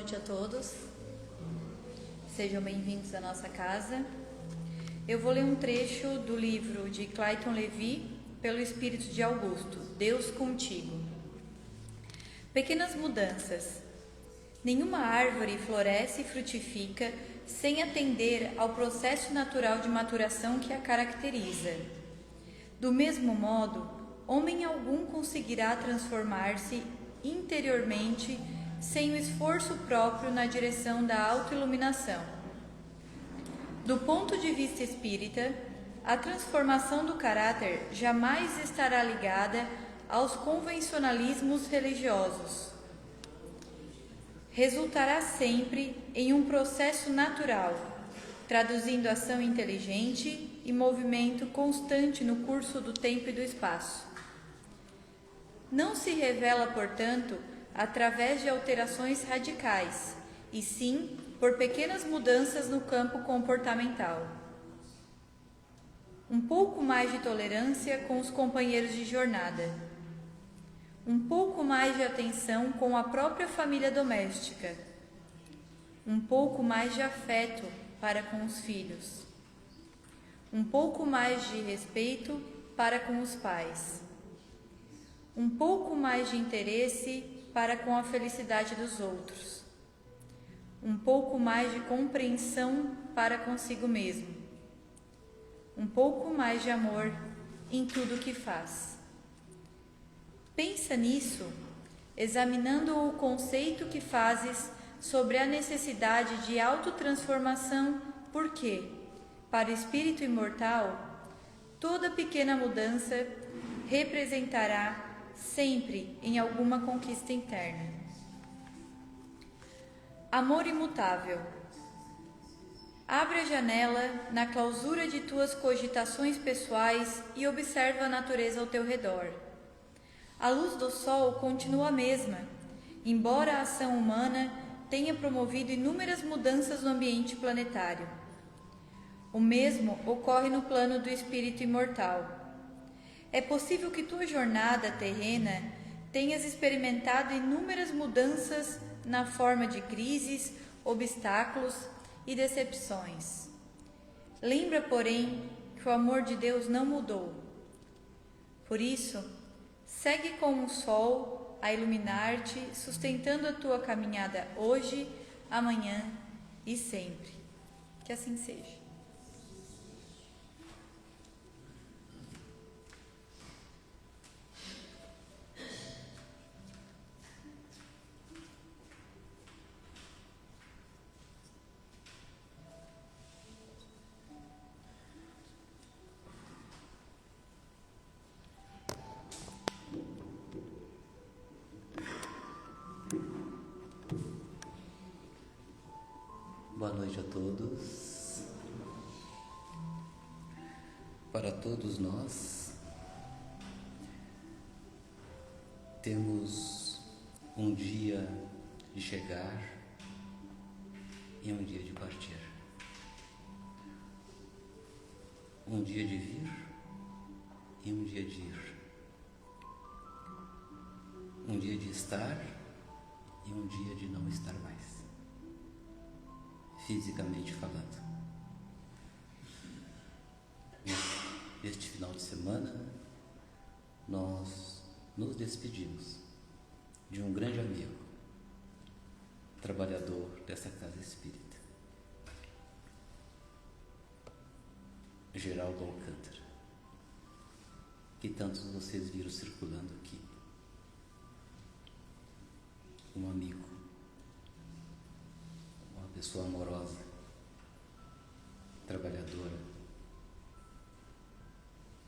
noite a todos. Sejam bem-vindos à nossa casa. Eu vou ler um trecho do livro de Clayton Levy, Pelo Espírito de Augusto, Deus Contigo. Pequenas mudanças. Nenhuma árvore floresce e frutifica sem atender ao processo natural de maturação que a caracteriza. Do mesmo modo, homem algum conseguirá transformar-se interiormente sem o esforço próprio na direção da autoiluminação. Do ponto de vista espírita, a transformação do caráter jamais estará ligada aos convencionalismos religiosos. Resultará sempre em um processo natural, traduzindo ação inteligente e movimento constante no curso do tempo e do espaço. Não se revela, portanto, através de alterações radicais, e sim por pequenas mudanças no campo comportamental. Um pouco mais de tolerância com os companheiros de jornada. Um pouco mais de atenção com a própria família doméstica. Um pouco mais de afeto para com os filhos. Um pouco mais de respeito para com os pais. Um pouco mais de interesse para com a felicidade dos outros. Um pouco mais de compreensão para consigo mesmo. Um pouco mais de amor em tudo o que faz. Pensa nisso, examinando o conceito que fazes sobre a necessidade de autotransformação, porque, para o espírito imortal, toda pequena mudança representará sempre em alguma conquista interna. Amor imutável. Abre a janela na clausura de tuas cogitações pessoais e observa a natureza ao teu redor. A luz do sol continua a mesma, embora a ação humana tenha promovido inúmeras mudanças no ambiente planetário. O mesmo ocorre no plano do espírito imortal. É possível que tua jornada terrena tenhas experimentado inúmeras mudanças na forma de crises, obstáculos e decepções. Lembra, porém, que o amor de Deus não mudou. Por isso, segue como o sol a iluminar-te, sustentando a tua caminhada hoje, amanhã e sempre. Que assim seja. Boa noite a todos. Para todos nós, temos um dia de chegar e um dia de partir. Um dia de vir e um dia de ir. Um dia de estar e um dia de não estar mais. Fisicamente falando. Este final de semana, nós nos despedimos de um grande amigo, trabalhador dessa casa espírita, Geraldo Alcântara, que tantos vocês viram circulando aqui. Um amigo, uma pessoa amorosa, trabalhadora,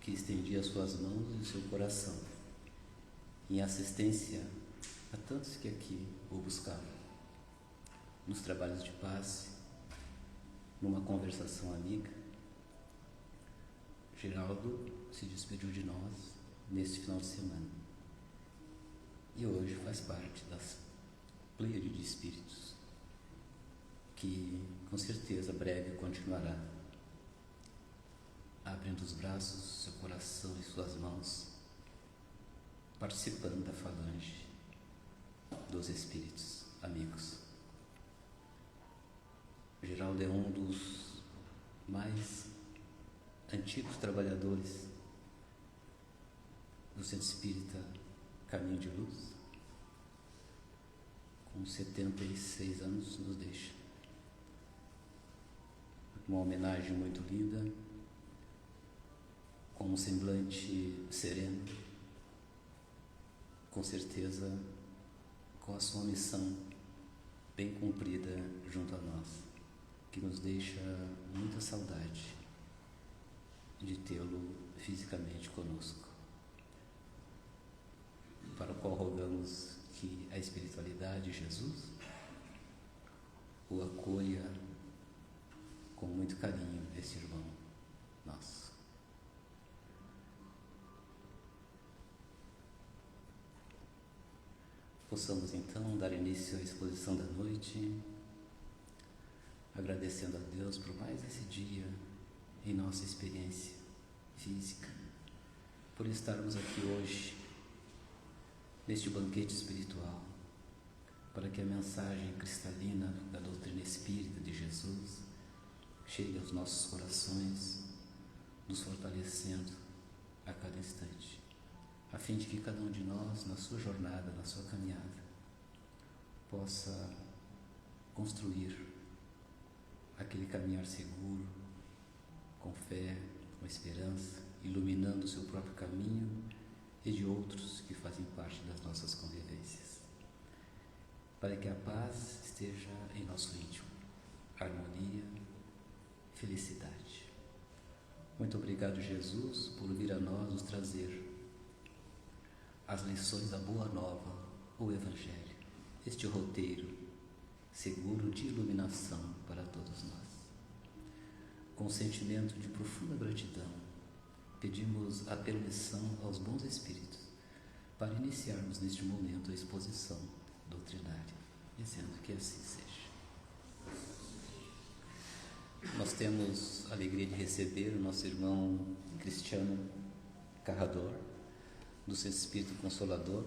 que estendia suas mãos e seu coração em assistência a tantos que aqui o buscavam, nos trabalhos de passe, numa conversação amiga. Geraldo se despediu de nós neste final de semana e hoje faz parte das pleiades de espíritos que com certeza breve continuará abrindo os braços, seu coração e suas mãos, participando da falange dos espíritos amigos Geraldo é um dos mais antigos trabalhadores do Centro Espírita Caminho de Luz. Com 76 anos nos deixa. Uma homenagem muito linda, com um semblante sereno, com certeza com a sua missão bem cumprida junto a nós, que nos deixa muita saudade de tê-lo fisicamente conosco, para o qual rogamos que a espiritualidade de Jesus o acolha com muito carinho, esse irmão nosso. Possamos então dar início à exposição da noite, agradecendo a Deus por mais esse dia em nossa experiência física, por estarmos aqui hoje neste banquete espiritual, para que a mensagem cristalina da doutrina espírita de Jesus chegue aos nossos corações, nos fortalecendo a cada instante, a fim de que cada um de nós, na sua jornada, na sua caminhada, possa construir aquele caminhar seguro, com fé, com esperança, iluminando o seu próprio caminho e de outros que fazem parte das nossas convivências, para que a paz esteja em nosso íntimo, harmonia, felicidade. Muito obrigado, Jesus, por vir a nós nos trazer as lições da Boa Nova, o Evangelho, este roteiro seguro de iluminação para todos nós. Com um sentimento de profunda gratidão, pedimos a permissão aos bons espíritos para iniciarmos neste momento a exposição doutrinária, dizendo que assim seja. Nós temos a alegria de receber o nosso irmão Cristiano Carrador, do Centro Espírita Consolador,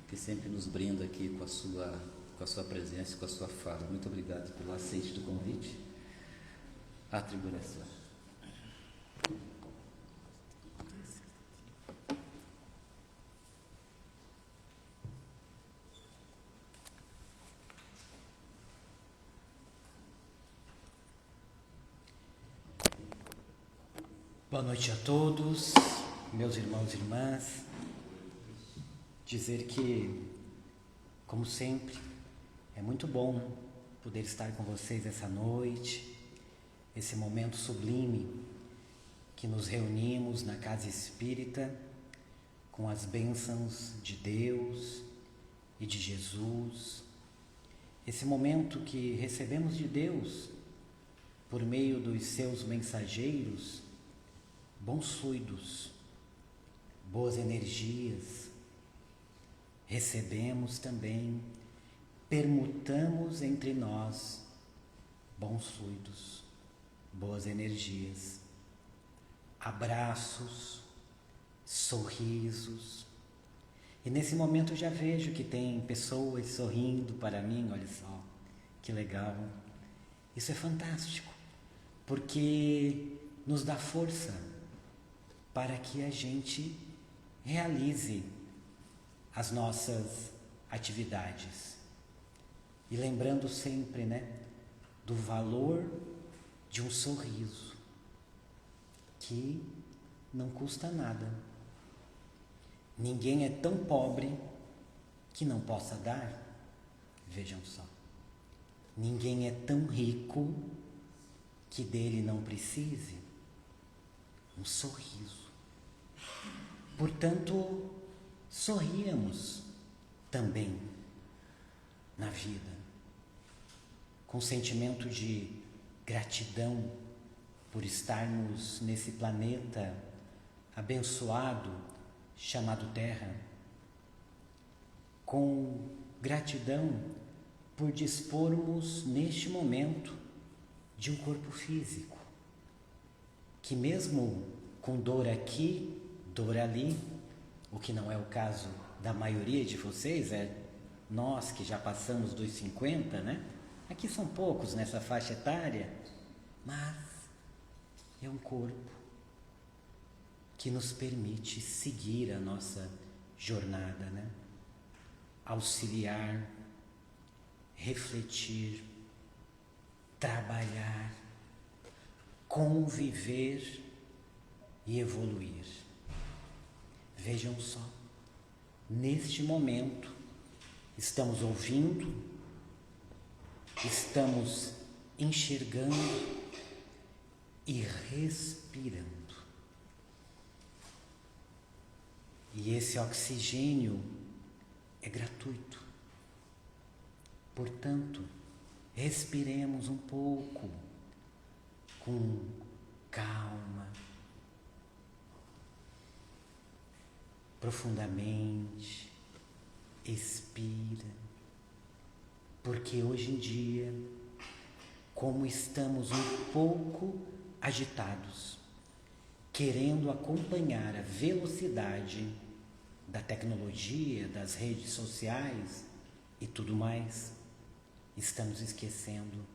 que sempre nos brinda aqui com a sua presença e com a sua fala. Muito obrigado pelo aceite do convite. A tribulação. Boa noite a todos, meus irmãos e irmãs. Dizer que, como sempre, é muito bom poder estar com vocês essa noite, esse momento sublime que nos reunimos na Casa Espírita com as bênçãos de Deus e de Jesus. Esse momento que recebemos de Deus por meio dos seus mensageiros, bons fluidos, boas energias. Recebemos também, permutamos entre nós bons fluidos, boas energias, abraços, sorrisos. E nesse momento eu já vejo que tem pessoas sorrindo para mim, olha só, que legal. Isso é fantástico, porque nos dá força para que a gente realize as nossas atividades. E lembrando sempre, do valor de um sorriso, que não custa nada. Ninguém é tão pobre que não possa dar. Vejam só. Ninguém é tão rico que dele não precise. Um sorriso. Portanto, sorríamos também na vida, com sentimento de gratidão por estarmos nesse planeta abençoado chamado Terra, com gratidão por dispormos neste momento de um corpo físico, que mesmo com dor aqui, dor ali, o que não é o caso da maioria de vocês, é nós que já passamos dos 50, Aqui são poucos nessa faixa etária, mas é um corpo que nos permite seguir a nossa jornada, né? Auxiliar, refletir, trabalhar, conviver e evoluir. Vejam só, neste momento, estamos ouvindo, estamos enxergando e respirando. E esse oxigênio é gratuito. Portanto, respiremos um pouco com calma, profundamente, expira, porque hoje em dia, como estamos um pouco agitados, querendo acompanhar a velocidade da tecnologia, das redes sociais e tudo mais, estamos esquecendo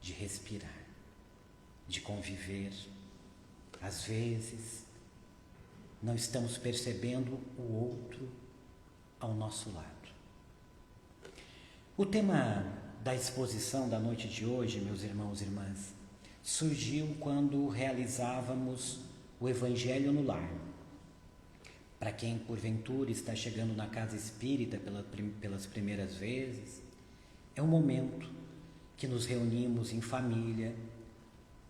de respirar, de conviver. Às vezes, não estamos percebendo o outro ao nosso lado. O tema da exposição da noite de hoje, meus irmãos e irmãs, surgiu quando realizávamos o Evangelho no Lar. Para quem porventura está chegando na casa espírita pelas primeiras vezes, é um momento que nos reunimos em família,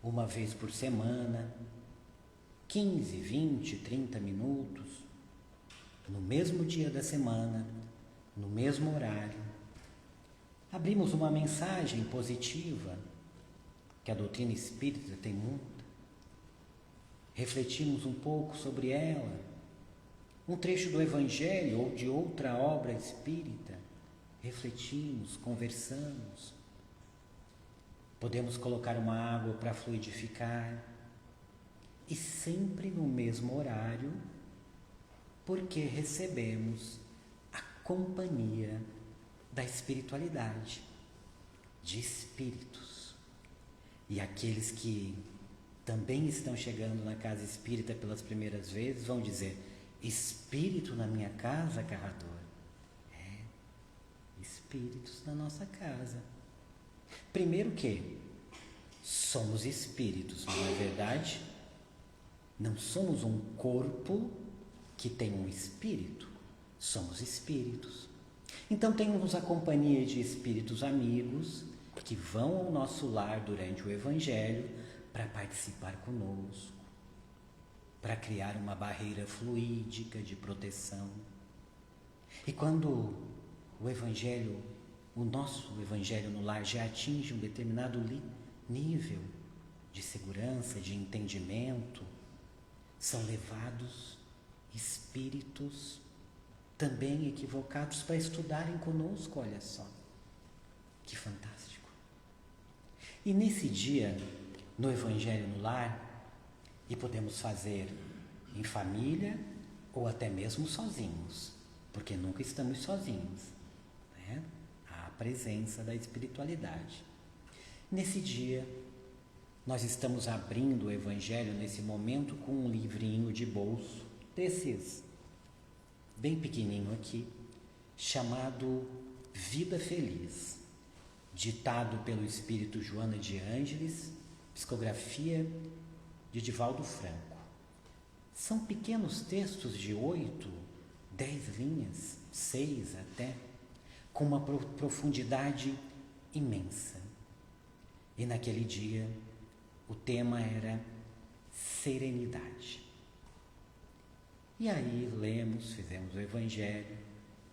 uma vez por semana, 15, 20, 30 minutos, no mesmo dia da semana, no mesmo horário. Abrimos uma mensagem positiva, que a doutrina espírita tem muita. Refletimos um pouco sobre ela, um trecho do Evangelho ou de outra obra espírita. Refletimos, conversamos. Podemos colocar uma água para fluidificar. E sempre no mesmo horário, porque recebemos a companhia da espiritualidade, de espíritos. E aqueles que também estão chegando na casa espírita pelas primeiras vezes vão dizer: espírito na minha casa, Carrador? É, espíritos na nossa casa. Primeiro que somos espíritos, não é verdade? Não somos um corpo que tem um espírito, somos espíritos. Então temos a companhia de espíritos amigos que vão ao nosso lar durante o Evangelho para participar conosco, para criar uma barreira fluídica de proteção. E quando o Evangelho, o nosso Evangelho no lar já atinge um determinado nível de segurança, de entendimento, são levados espíritos também equivocados para estudarem conosco, olha só. Que fantástico. E nesse dia, no Evangelho no Lar, e podemos fazer em família ou até mesmo sozinhos, porque nunca estamos sozinhos, né? Há a presença da espiritualidade. Nesse dia, nós estamos abrindo o Evangelho nesse momento com um livrinho de bolso, desses bem pequenininho aqui, chamado Vida Feliz, ditado pelo espírito Joana de Ângeles, psicografia de Divaldo Franco. São pequenos textos de 8, 10 linhas, 6 até, com uma profundidade imensa. E naquele dia, o tema era serenidade. E aí lemos, fizemos o Evangelho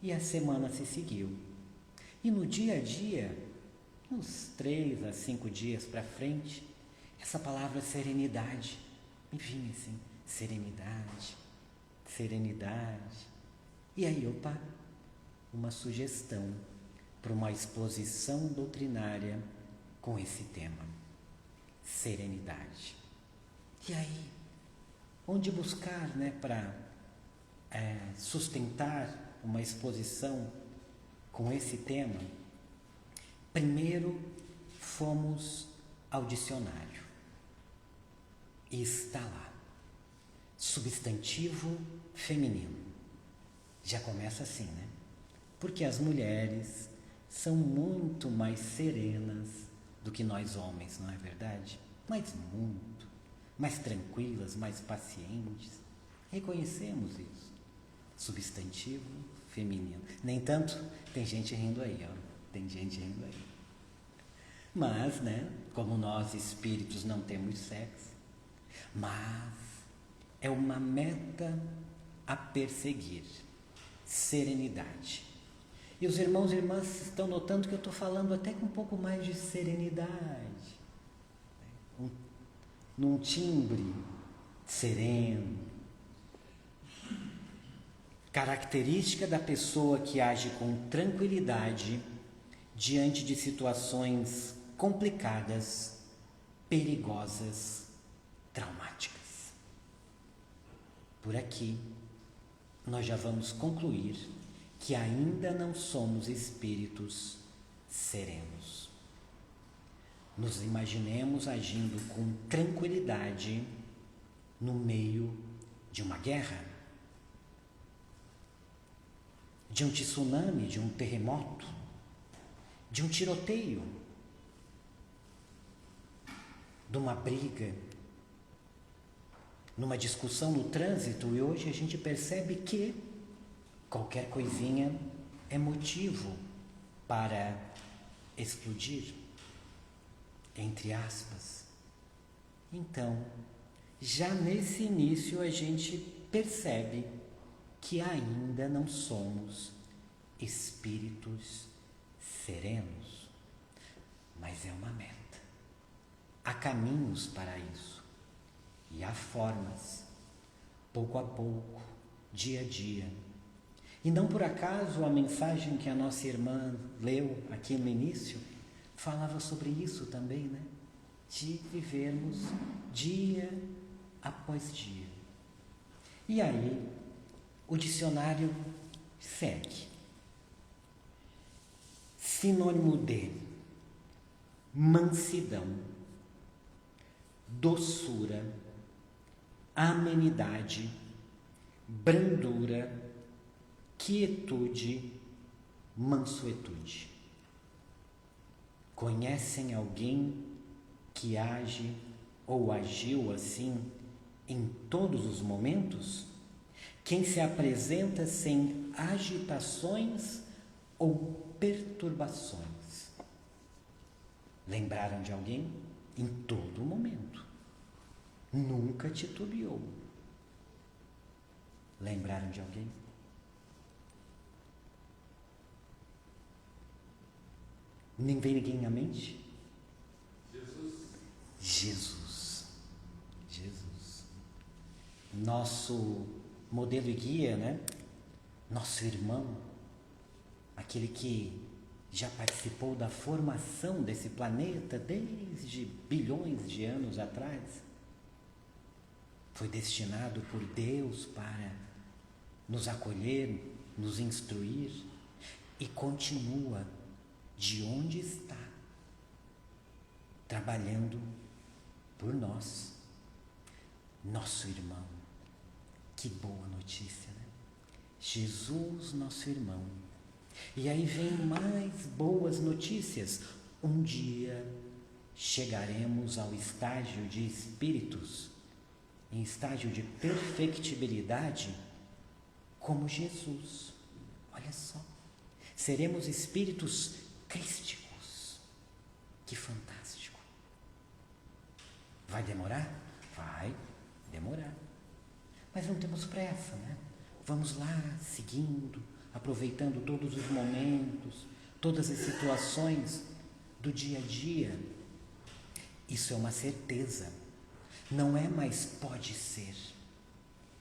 e a semana se seguiu. E no dia a dia, uns 3 a 5 dias para frente, essa palavra serenidade me vinha assim, serenidade, serenidade. E aí, opa, uma sugestão para uma exposição doutrinária com esse tema, serenidade. E aí, onde buscar, né, para sustentar uma exposição com esse tema? Primeiro, fomos ao dicionário e está lá, substantivo feminino. Já começa assim, né? Porque as mulheres são muito mais serenas do que nós homens, não é verdade? Mas muito mais tranquilas, mais pacientes. Reconhecemos isso. Substantivo feminino. Nem tanto, tem gente rindo aí, ó. Tem gente rindo aí. Mas, né, como nós espíritos não temos sexo, mas é uma meta a perseguir. Serenidade. E os irmãos e irmãs estão notando que eu estou falando até com um pouco mais de serenidade. Num timbre sereno. Característica da pessoa que age com tranquilidade diante de situações complicadas, perigosas, traumáticas. Por aqui, nós já vamos concluir que ainda não somos espíritos serenos. Nos imaginemos agindo com tranquilidade no meio de uma guerra, de um tsunami, de um terremoto, de um tiroteio, de uma briga, numa discussão no trânsito, e hoje a gente percebe que qualquer coisinha é motivo para explodir, entre aspas. Então, já nesse início a gente percebe que ainda não somos espíritos serenos, mas é uma meta. Há caminhos para isso e há formas, pouco a pouco, dia a dia. E não por acaso a mensagem que a nossa irmã leu aqui no início falava sobre isso também, né? De vivermos dia após dia. E aí, o dicionário segue. Sinônimo de mansidão, doçura, amenidade, brandura, quietude, mansuetude. Conhecem alguém que age ou agiu assim em todos os momentos? Quem se apresenta sem agitações ou perturbações? Lembraram de alguém? Em todo momento. Nunca titubeou. Lembraram de alguém? Nem vem ninguém à mente? Jesus. Nosso modelo e guia, né? Nosso irmão, aquele que já participou da formação desse planeta desde bilhões de anos atrás, foi destinado por Deus para nos acolher, nos instruir e continua de onde está, trabalhando por nós, nosso irmão. Que boa notícia, né? Jesus, nosso irmão. E aí vem mais boas notícias. Um dia chegaremos ao estágio de espíritos, em estágio de perfectibilidade, como Jesus. Olha só. Seremos espíritos crísticos. Que fantástico. Vai demorar? Vai demorar. Mas não temos pressa, né? Vamos lá, seguindo, aproveitando todos os momentos, todas as situações do dia a dia. Isso é uma certeza. Não é mais pode ser.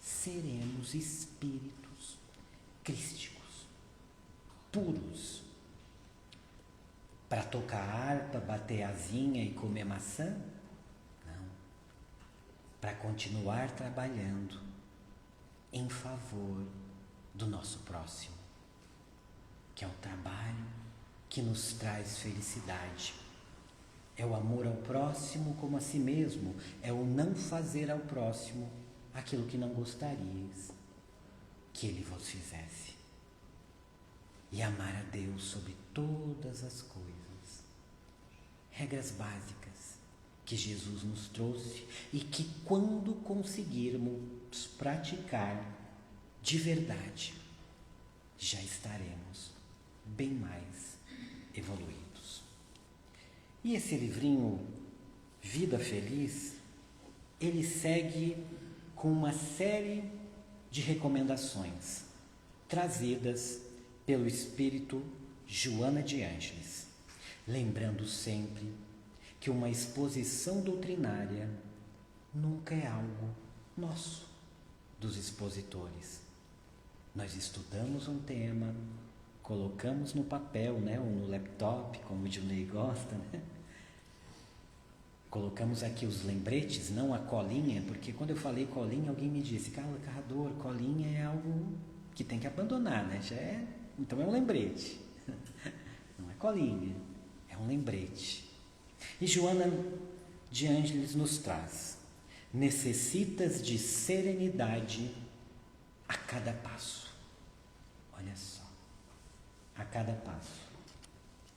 Seremos espíritos crísticos, puros. Para tocar harpa, bater asinha e comer maçã? Não. Para continuar trabalhando em favor do nosso próximo, que é o trabalho que nos traz felicidade, é o amor ao próximo como a si mesmo, é o não fazer ao próximo aquilo que não gostarias que ele vos fizesse. E amar a Deus sobre todas as coisas. Regras básicas que Jesus nos trouxe e que, quando conseguirmos praticar de verdade, já estaremos bem mais evoluídos. E esse livrinho, Vida Feliz, ele segue com uma série de recomendações trazidas pelo espírito Joana de Ângeles, lembrando sempre que uma exposição doutrinária nunca é algo nosso, dos expositores. Nós estudamos um tema, colocamos no papel, ou no laptop, como o Dilnei gosta, Colocamos aqui os lembretes, não a colinha, porque quando eu falei colinha, alguém me disse, Carrador, colinha é algo que tem que abandonar, então é um lembrete. Não é colinha, é um lembrete. E Joana de Ângeles nos traz: necessitas de serenidade a cada passo. Olha só, a cada passo.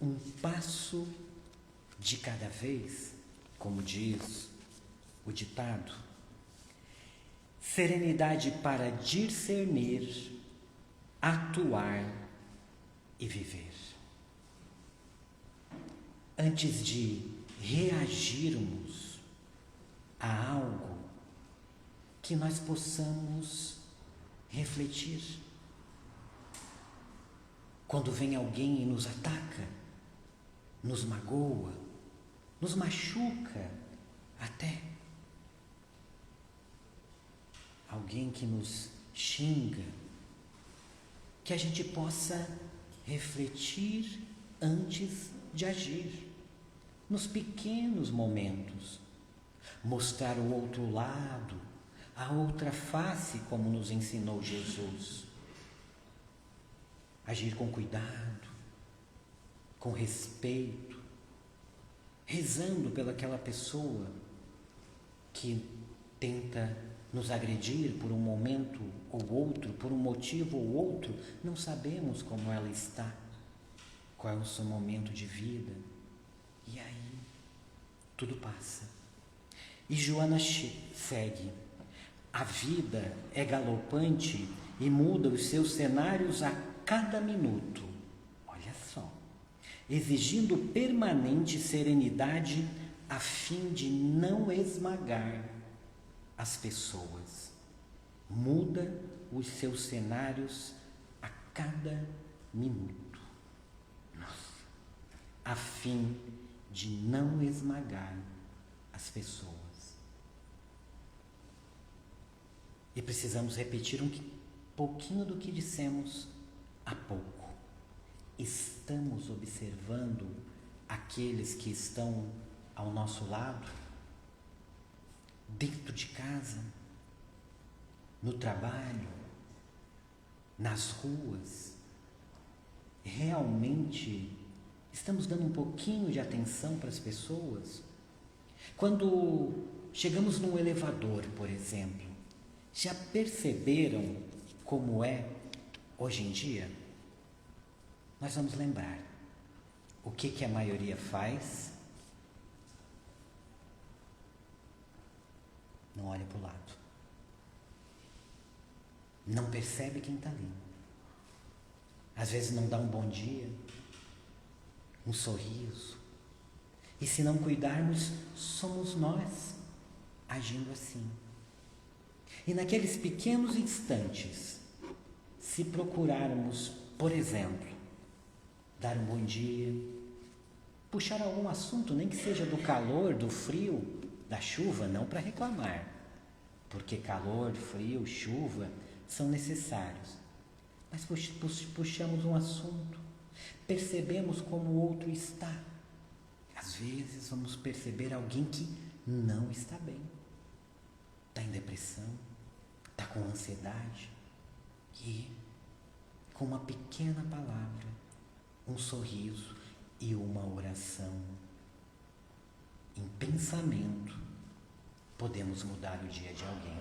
Um passo de cada vez, como diz o ditado. Serenidade para discernir, atuar e viver. Antes de reagirmos a algo, que nós possamos refletir. Quando vem alguém e nos ataca, nos magoa, nos machuca até. Alguém que nos xinga, que a gente possa refletir antes de agir, nos pequenos momentos, mostrar o outro lado, a outra face, como nos ensinou Jesus. Agir com cuidado, com respeito, rezando pelaquela pessoa que tenta nos agredir por um momento ou outro, por um motivo ou outro, não sabemos como ela está, qual é o seu momento de vida. E aí, tudo passa. E Joana segue: a vida é galopante e muda os seus cenários a cada minuto. Olha só. Exigindo permanente serenidade a fim de não esmagar as pessoas. Muda os seus cenários a cada minuto. Nossa. A fim de não esmagar as pessoas. E precisamos repetir um pouquinho do que dissemos há pouco. Estamos observando aqueles que estão ao nosso lado, dentro de casa, no trabalho, nas ruas. Realmente estamos dando um pouquinho de atenção para as pessoas? Quando chegamos num elevador, por exemplo, já perceberam como é hoje em dia? Nós vamos lembrar o que a maioria faz. Não olha para o lado. Não percebe quem está ali. Às vezes não dá um bom dia, um sorriso. E se não cuidarmos, somos nós agindo assim. E naqueles pequenos instantes, se procurarmos, por exemplo, dar um bom dia, puxar algum assunto, nem que seja do calor, do frio, da chuva, não para reclamar, porque calor, frio, chuva são necessários. Mas puxamos um assunto, percebemos como o outro está. Às vezes vamos perceber alguém que não está bem, está em depressão, está com ansiedade, e com uma pequena palavra, um sorriso e uma oração, pensamento, podemos mudar o dia de alguém.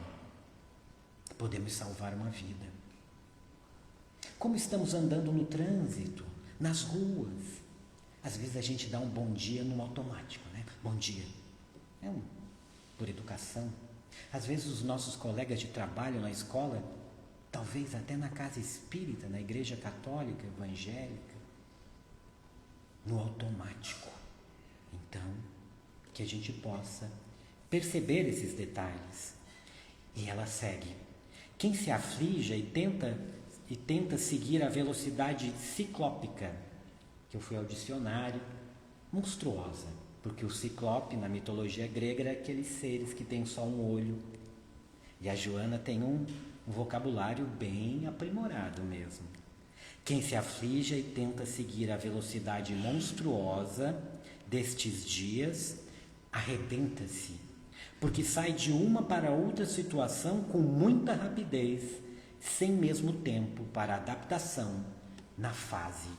Podemos salvar uma vida. Como estamos andando no trânsito, nas ruas, às vezes a gente dá um bom dia no automático, né? Bom dia. Por educação. Às vezes os nossos colegas de trabalho na escola, talvez até na casa espírita, na igreja católica, evangélica, no automático. Então, que a gente possa perceber esses detalhes. E ela segue. Quem se aflige e tenta seguir a velocidade ciclópica, que eu fui ao dicionário, monstruosa, porque o ciclope na mitologia grega era aqueles seres que têm só um olho. E a Joana tem um vocabulário bem aprimorado mesmo. Quem se aflige e tenta seguir a velocidade monstruosa destes dias, arrebenta-se, porque sai de uma para outra situação com muita rapidez, sem mesmo tempo para adaptação na fase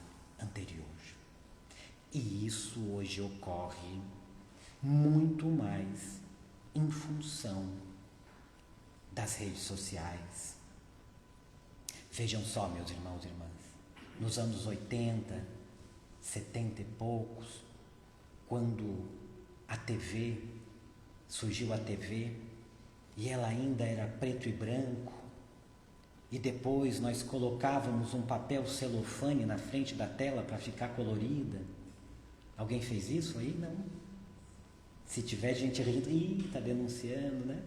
anterior. E isso hoje ocorre muito mais em função das redes sociais. Vejam só, meus irmãos e irmãs, nos anos 80, 70 e poucos, quando surgiu a TV, e ela ainda era preto e branco, e depois nós colocávamos um papel celofane na frente da tela para ficar colorida. Alguém fez isso aí? Não. Se tiver gente rindo, está denunciando, né?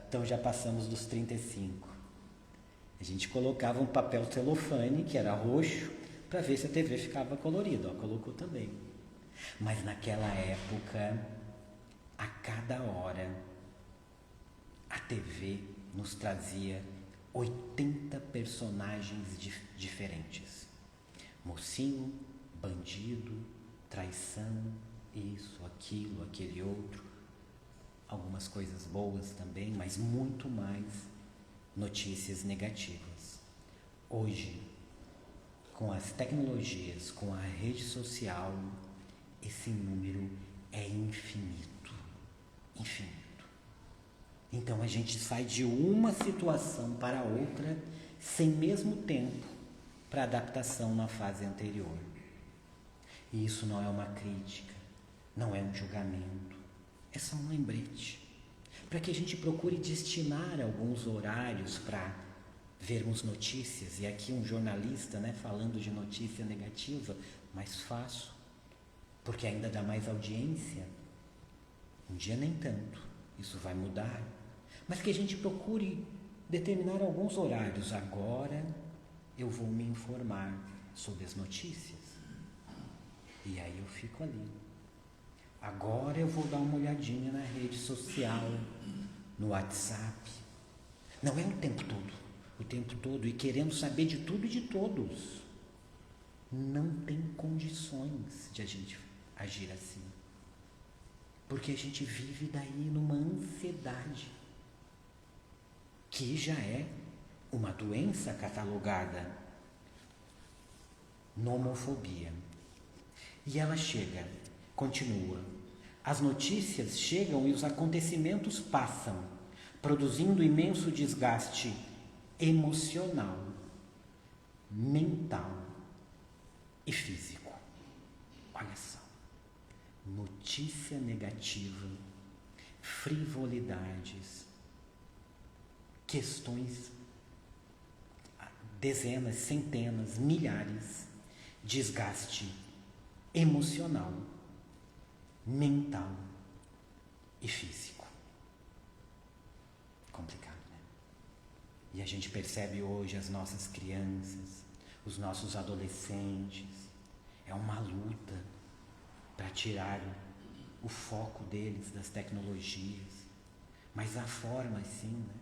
Então já passamos dos 35. A gente colocava um papel celofane, que era roxo, para ver se a TV ficava colorida. Colocou também. Mas naquela época, a cada hora, a TV nos trazia 80 personagens diferentes. Mocinho, bandido, traição, isso, aquilo, aquele outro. Algumas coisas boas também, mas muito mais notícias negativas. Hoje, com as tecnologias, com a rede social, esse número é infinito. Infinito. Então a gente sai de uma situação para outra sem mesmo tempo para adaptação na fase anterior. E isso não é uma crítica, não é um julgamento, é só um lembrete. Para que a gente procure destinar alguns horários para vermos notícias. E aqui um jornalista, né, falando de notícia negativa, mas faço, porque ainda dá mais audiência. Um dia nem tanto, isso vai mudar. Mas que a gente procure determinar alguns horários. Agora eu vou me informar sobre as notícias. E aí eu fico ali. Agora eu vou dar uma olhadinha na rede social, no WhatsApp. Não é o tempo todo, e querendo saber de tudo e de todos. Não tem condições de a gente agir assim. Porque a gente vive daí numa ansiedade, que já é uma doença catalogada, nomofobia. E ela chega, continua. As notícias chegam e os acontecimentos passam, produzindo imenso desgaste emocional, mental e físico. Olha só. Notícia negativa, frivolidades, questões, dezenas, centenas, milhares, desgaste emocional, mental e físico. Complicado, né? E a gente percebe hoje as nossas crianças, os nossos adolescentes, é uma luta para tirar o foco deles das tecnologias. Mas há formas, sim, né,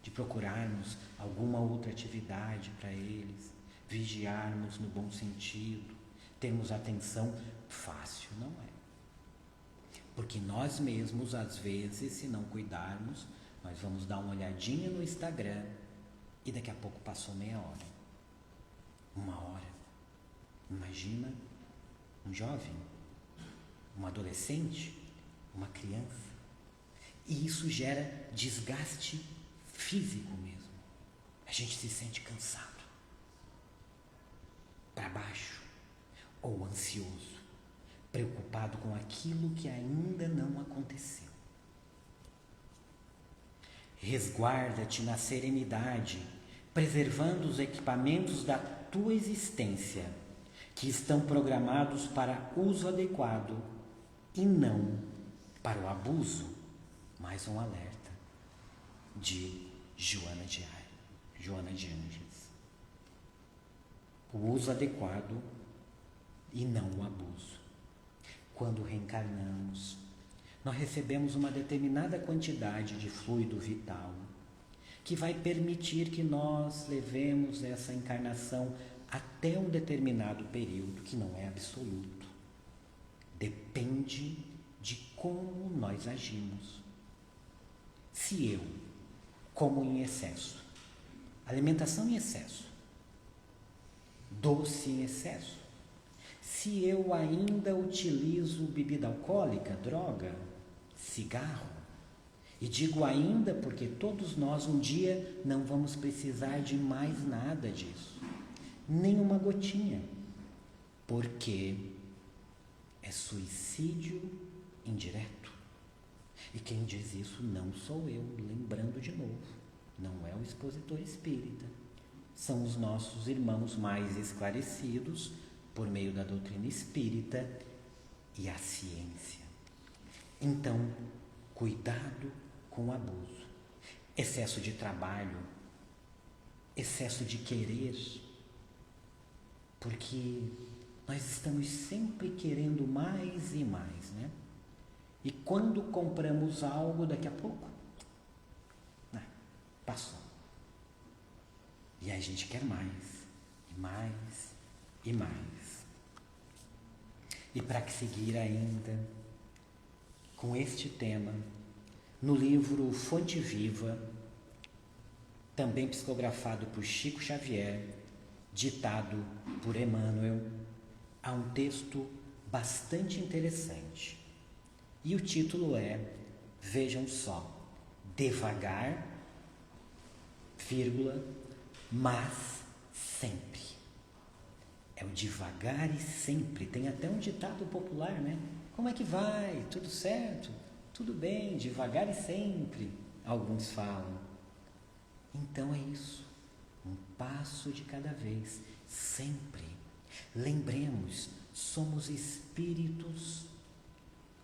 de procurarmos alguma outra atividade para eles, vigiarmos no bom sentido, termos atenção. Fácil não é. Porque nós mesmos, às vezes, se não cuidarmos, nós vamos dar uma olhadinha no Instagram e daqui a pouco passou meia hora. 1 hora. Imagina um jovem, um adolescente, uma criança. E isso gera desgaste físico mesmo. A gente se sente cansado, para baixo ou ansioso, preocupado com aquilo que ainda não aconteceu. Resguarda-te na serenidade, preservando os equipamentos da tua existência, que estão programados para uso adequado e não para o abuso. Mais um alerta de Joana de Ângeles. O uso adequado e não o abuso. Quando reencarnamos, nós recebemos uma determinada quantidade de fluido vital que vai permitir que nós levemos essa encarnação até um determinado período, que não é absoluto. Depende de como nós agimos. Se eu como em excesso, alimentação em excesso, doce em excesso, se eu ainda utilizo bebida alcoólica, droga, cigarro, e digo ainda porque todos nós um dia não vamos precisar de mais nada disso, nem uma gotinha, porque é suicídio indireto. E quem diz isso não sou eu, lembrando de novo, não é o expositor espírita, são os nossos irmãos mais esclarecidos por meio da doutrina espírita e a ciência. Então, cuidado com o abuso, excesso de trabalho, excesso de querer, porque nós estamos sempre querendo mais e mais, né? E quando compramos algo, daqui a pouco, passou. E aí a gente quer mais, e mais, e mais. E para seguir ainda com este tema, no livro Fonte Viva, também psicografado por Chico Xavier, ditado por Emmanuel, há um texto bastante interessante. E o título é, vejam só, devagar, vírgula, mas sempre. É o devagar e sempre. Tem até um ditado popular, né? Como é que vai? Tudo certo? Tudo bem, devagar e sempre, alguns falam. Então é isso, um passo de cada vez, sempre. Lembremos, somos espíritos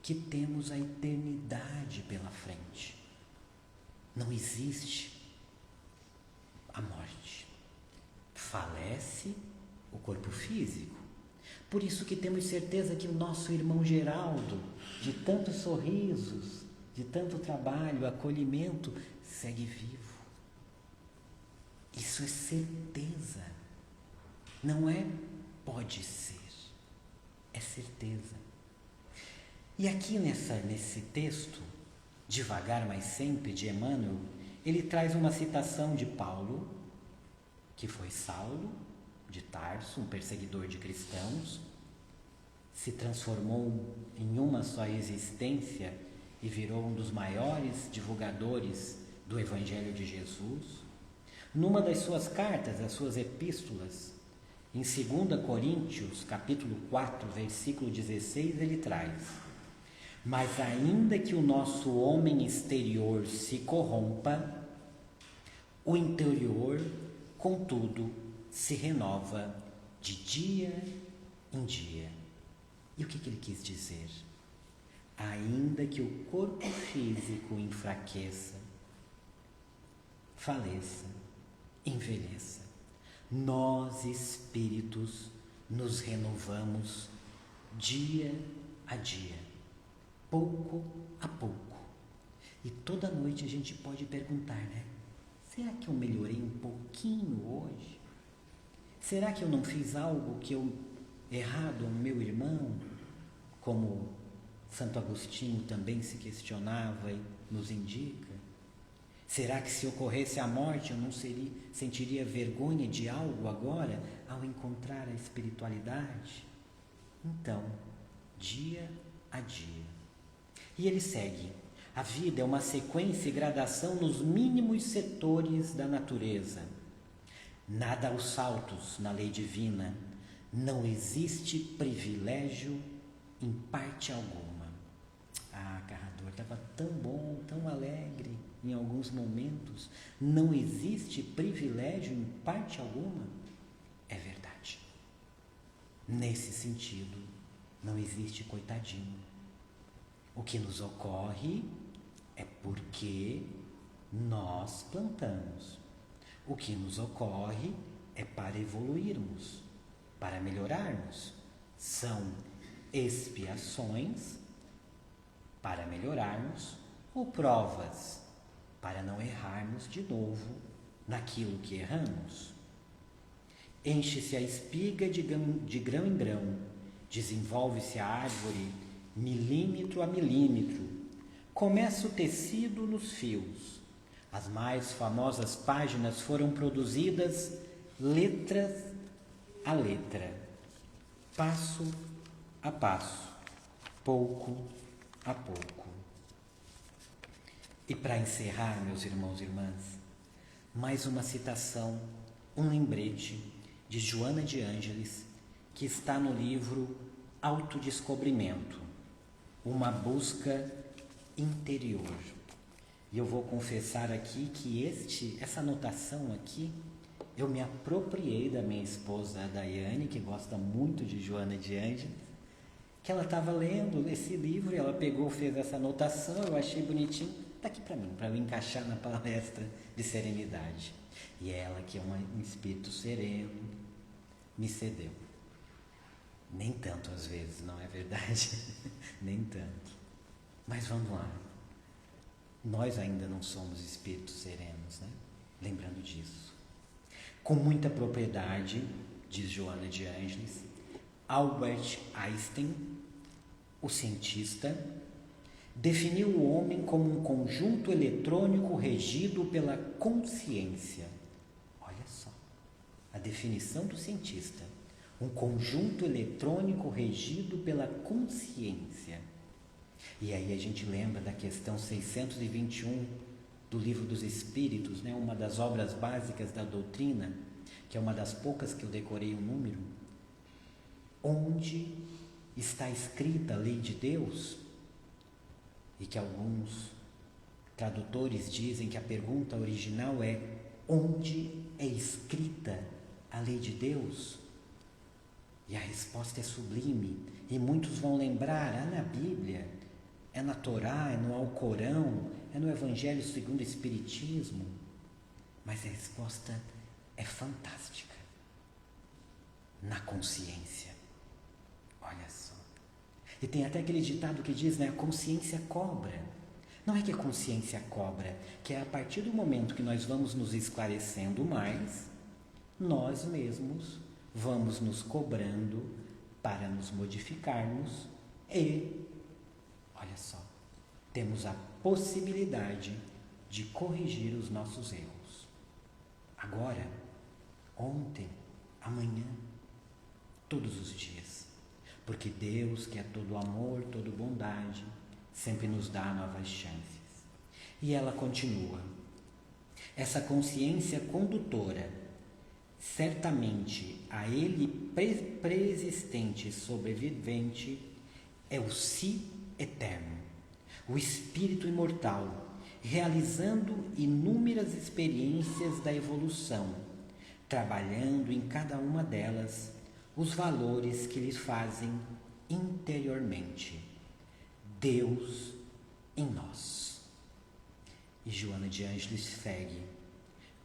que temos a eternidade pela frente. Não existe a morte. Falece o corpo físico. Por isso que temos certeza que o nosso irmão Geraldo, de tantos sorrisos, de tanto trabalho, acolhimento, segue vivo. Isso é certeza. Não é pode ser. É certeza. E aqui nesse texto, Devagar, mas sempre, de Emmanuel, ele traz uma citação de Paulo, que foi Saulo de Tarso, um perseguidor de cristãos, se transformou em uma só existência e virou um dos maiores divulgadores do Evangelho de Jesus. Numa das suas cartas, as suas epístolas, em 2 Coríntios, capítulo 4, versículo 16, ele traz: mas ainda que o nosso homem exterior se corrompa, o interior, contudo, se renova de dia em dia. E o que ele quis dizer? Ainda que o corpo físico enfraqueça, faleça, envelheça, nós espíritos nos renovamos dia a dia, pouco a pouco. E toda noite a gente pode perguntar, né? Será que eu melhorei um pouquinho hoje? Será que eu não fiz algo que eu errado ao meu irmão? Como Santo Agostinho também se questionava e nos indica. Será que se ocorresse a morte eu não sentiria vergonha de algo agora ao encontrar a espiritualidade? Então, dia a dia. E ele segue: a vida é uma sequência e gradação nos mínimos setores da natureza. Nada aos saltos na lei divina. Não existe privilégio em parte alguma. Ah, Carrador, estava tão bom, tão alegre em alguns momentos. Não existe privilégio em parte alguma? É verdade. Nesse sentido, não existe coitadinho. O que nos ocorre é porque nós plantamos. O que nos ocorre é para evoluirmos, para melhorarmos. São expiações para melhorarmos ou provas para não errarmos de novo naquilo que erramos. Enche-se a espiga de grão em grão, desenvolve-se a árvore milímetro a milímetro, começa o tecido nos fios. As mais famosas páginas foram produzidas letras a letra, passo a passo, pouco a pouco. E para encerrar, meus irmãos e irmãs, mais uma citação, um lembrete de Joana de Ângeles, que está no livro Autodescobrimento, uma busca interior. E eu vou confessar aqui que essa anotação aqui, eu me apropriei da minha esposa Daiane, que gosta muito de Joana de Ângeles, que ela estava lendo esse livro e ela pegou, fez essa anotação, eu achei bonitinho, está aqui para mim, para eu encaixar na palestra de serenidade. E ela, que é um espírito sereno, me cedeu. Nem tanto às vezes, não é verdade? Nem tanto. Mas vamos lá. Nós ainda não somos espíritos serenos, né? Lembrando disso. Com muita propriedade, diz Joana de Ângeles, Albert Einstein, o cientista, definiu o homem como um conjunto eletrônico regido pela consciência. Olha só, a definição do cientista. Um conjunto eletrônico regido pela consciência. E aí a gente lembra da questão 621 do Livro dos Espíritos, né? Uma das obras básicas da doutrina, que é uma das poucas que eu decorei o número, onde está escrita a lei de Deus, e que alguns tradutores dizem que a pergunta original é: onde é escrita a lei de Deus? E a resposta é sublime, e muitos vão lembrar, na Bíblia, é na Torá, é no Alcorão, é no Evangelho segundo o Espiritismo. Mas a resposta é fantástica. Na consciência. Olha só. E tem até aquele ditado que diz, né, a consciência cobra. Não é que a consciência cobra, que é a partir do momento que nós vamos nos esclarecendo mais, nós mesmos vamos nos cobrando para nos modificarmos e, olha só, temos a possibilidade de corrigir os nossos erros. Agora, ontem, amanhã, todos os dias. Porque Deus, que é todo amor, toda bondade, sempre nos dá novas chances. E ela continua. Essa consciência condutora, certamente a ele preexistente e sobrevivente, é o si eterno, o espírito imortal, realizando inúmeras experiências da evolução, trabalhando em cada uma delas os valores que lhes fazem interiormente. Deus em nós. E Joana de Ângeles segue.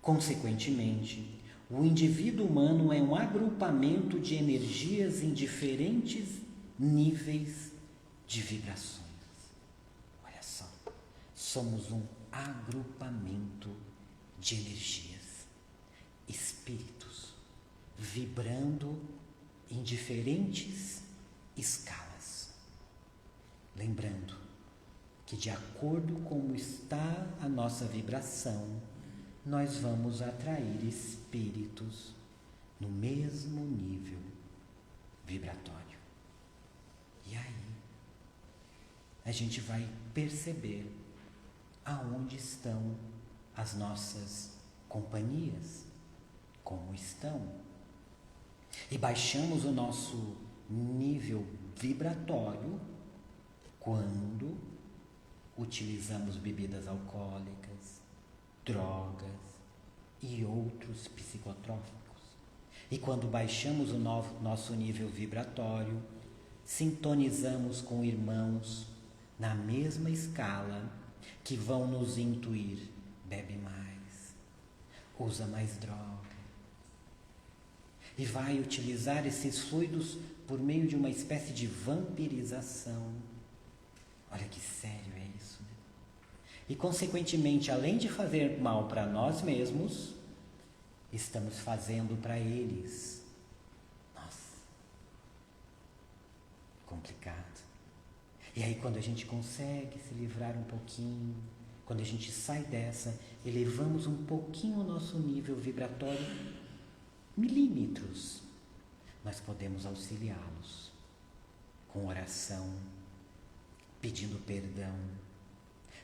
Consequentemente, o indivíduo humano é um agrupamento de energias em diferentes níveis de vibrações. Olha só, somos um agrupamento de energias, espíritos, vibrando em diferentes escalas. Lembrando que, de acordo com como está a nossa vibração, nós vamos atrair espíritos no mesmo nível vibratório. E aí, a gente vai perceber aonde estão as nossas companhias, como estão. E baixamos o nosso nível vibratório quando utilizamos bebidas alcoólicas, drogas e outros psicotrópicos. E quando baixamos o nosso nível vibratório, sintonizamos com irmãos na mesma escala que vão nos intuir: bebe mais, usa mais droga. E vai utilizar esses fluidos por meio de uma espécie de vampirização. Olha que sério é isso, né? E consequentemente, além de fazer mal para nós mesmos, estamos fazendo para eles. Nossa, complicado. E aí quando a gente consegue se livrar um pouquinho, quando a gente sai dessa, elevamos um pouquinho o nosso nível vibratório, milímetros, nós podemos auxiliá-los com oração, pedindo perdão,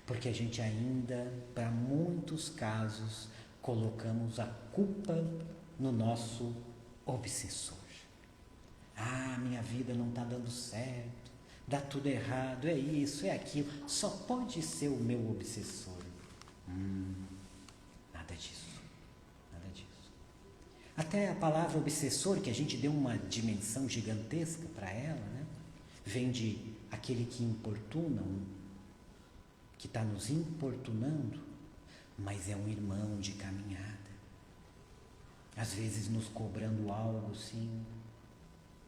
porque a gente ainda, para muitos casos, colocamos a culpa no nosso obsessor. Ah, minha vida não está dando certo, dá tudo errado, é isso, é aquilo, só pode ser o meu obsessor. Nada disso, nada disso. Até a palavra obsessor, que a gente deu uma dimensão gigantesca para ela, né? Vem de aquele que importuna, que está nos importunando, mas é um irmão de caminhada. Às vezes nos cobrando algo, sim,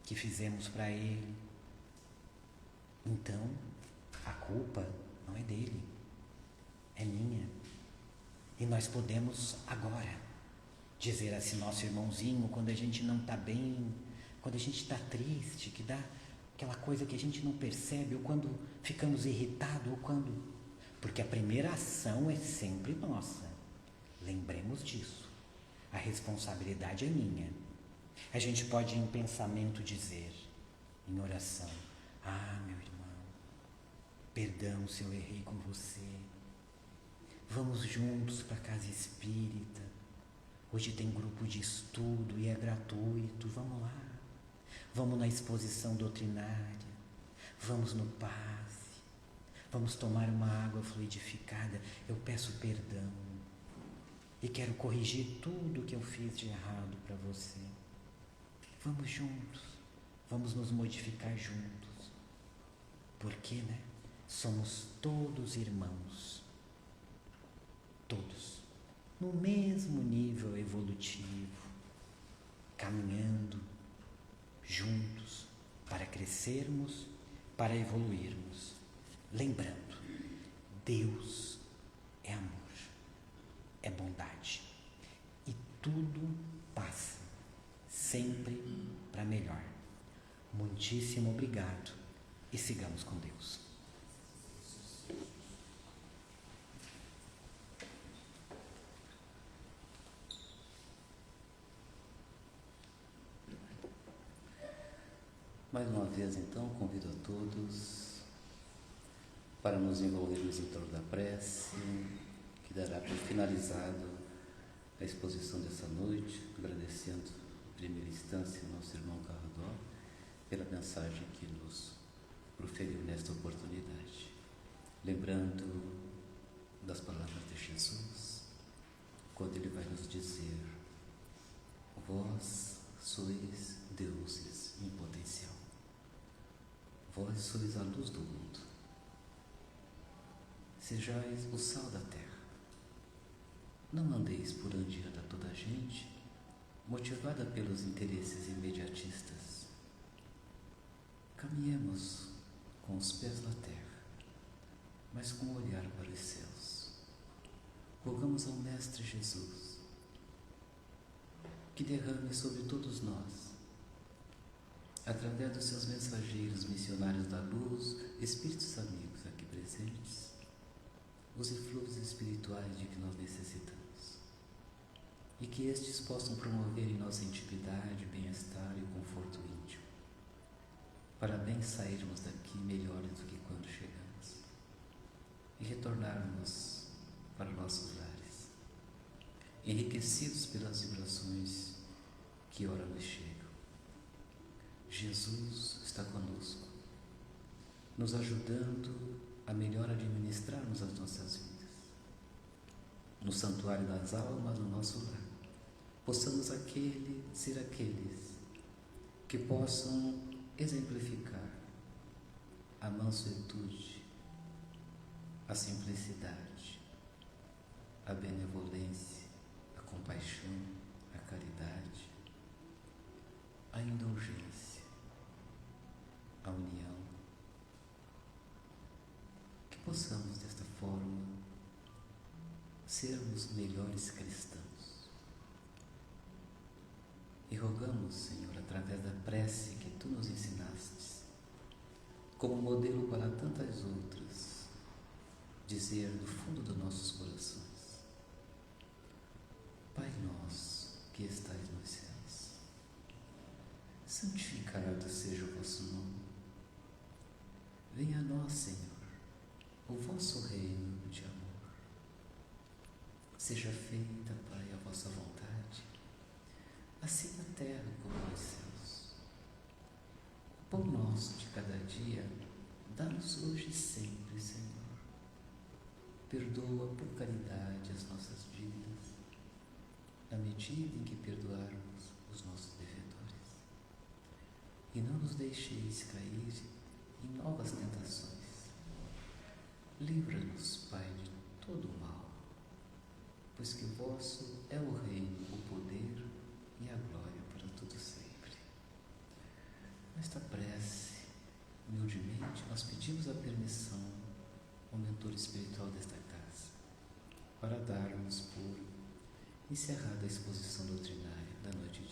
que fizemos para ele. Então, a culpa não é dele, é minha. E nós podemos agora dizer a esse nosso irmãozinho, quando a gente não está bem, quando a gente está triste, que dá aquela coisa que a gente não percebe, ou quando ficamos irritados, ou quando... Porque a primeira ação é sempre nossa. Lembremos disso. A responsabilidade é minha. A gente pode em pensamento dizer, em oração: ah, meu irmão, perdão se eu errei com você. Vamos juntos para a casa espírita. Hoje tem grupo de estudo e é gratuito. Vamos lá. Vamos na exposição doutrinária. Vamos no passe. Vamos tomar uma água fluidificada. Eu peço perdão. E quero corrigir tudo que eu fiz de errado para você. Vamos juntos. Vamos nos modificar juntos. Porque, né? Somos todos irmãos. Todos. No mesmo nível evolutivo. Caminhando juntos para crescermos, para evoluirmos. Lembrando, Deus é amor, é bondade. E tudo passa, sempre para melhor. Muitíssimo obrigado e sigamos com Deus. Mais uma vez, então, convido a todos para nos envolvermos em torno da prece, que dará por finalizado a exposição dessa noite, agradecendo, em primeira instância, ao nosso irmão Carradó pela mensagem que nos proferiu nesta oportunidade. Lembrando das palavras de Jesus, quando ele vai nos dizer: vós sois deuses em potencial. Vós sois a luz do mundo. Sejais o sal da terra. Não andeis por onde anda toda a gente, motivada pelos interesses imediatistas. Caminhemos com os pés na terra, mas com o olhar para os céus. Rogamos ao Mestre Jesus que derrame sobre todos nós, através dos seus mensageiros missionários da luz, espíritos amigos aqui presentes, os eflúvios espirituais de que nós necessitamos, e que estes possam promover em nossa intimidade, bem-estar e conforto íntimo, para bem sairmos daqui melhores do que quando chegamos. e retornarmos para nossos lares, enriquecidos pelas vibrações que ora nos chegam. Jesus está conosco, nos ajudando a melhor administrarmos as nossas vidas. No santuário das almas, no nosso lar, possamos ser aqueles que possam exemplificar a mansuetude, a simplicidade, a benevolência, a compaixão, a caridade, a indulgência, a união. Que possamos, desta forma, sermos melhores cristãos. E rogamos, Senhor, através da prece que Tu nos ensinastes, como modelo para tantas outras, dizer do fundo dos nossos corações: Pai nosso que estais nos céus, santificado seja o vosso nome. Venha a nós, Senhor, o vosso reino de amor. Seja feita, Pai, a vossa vontade, assim na terra como nos céus. O pão nosso de cada dia, dá-nos hoje e sempre, Senhor. Perdoa por caridade as nossas dívidas, na medida em que perdoarmos os nossos devedores. E não nos deixeis cair em novas tentações. Livra-nos, Pai, de todo o mal, pois que vosso é o reino, o poder e a glória para todo sempre. Nesta prece, humildemente, nós pedimos a permissão ao mentor espiritual desta casa para darmos por encerrada a exposição doutrinária da noite de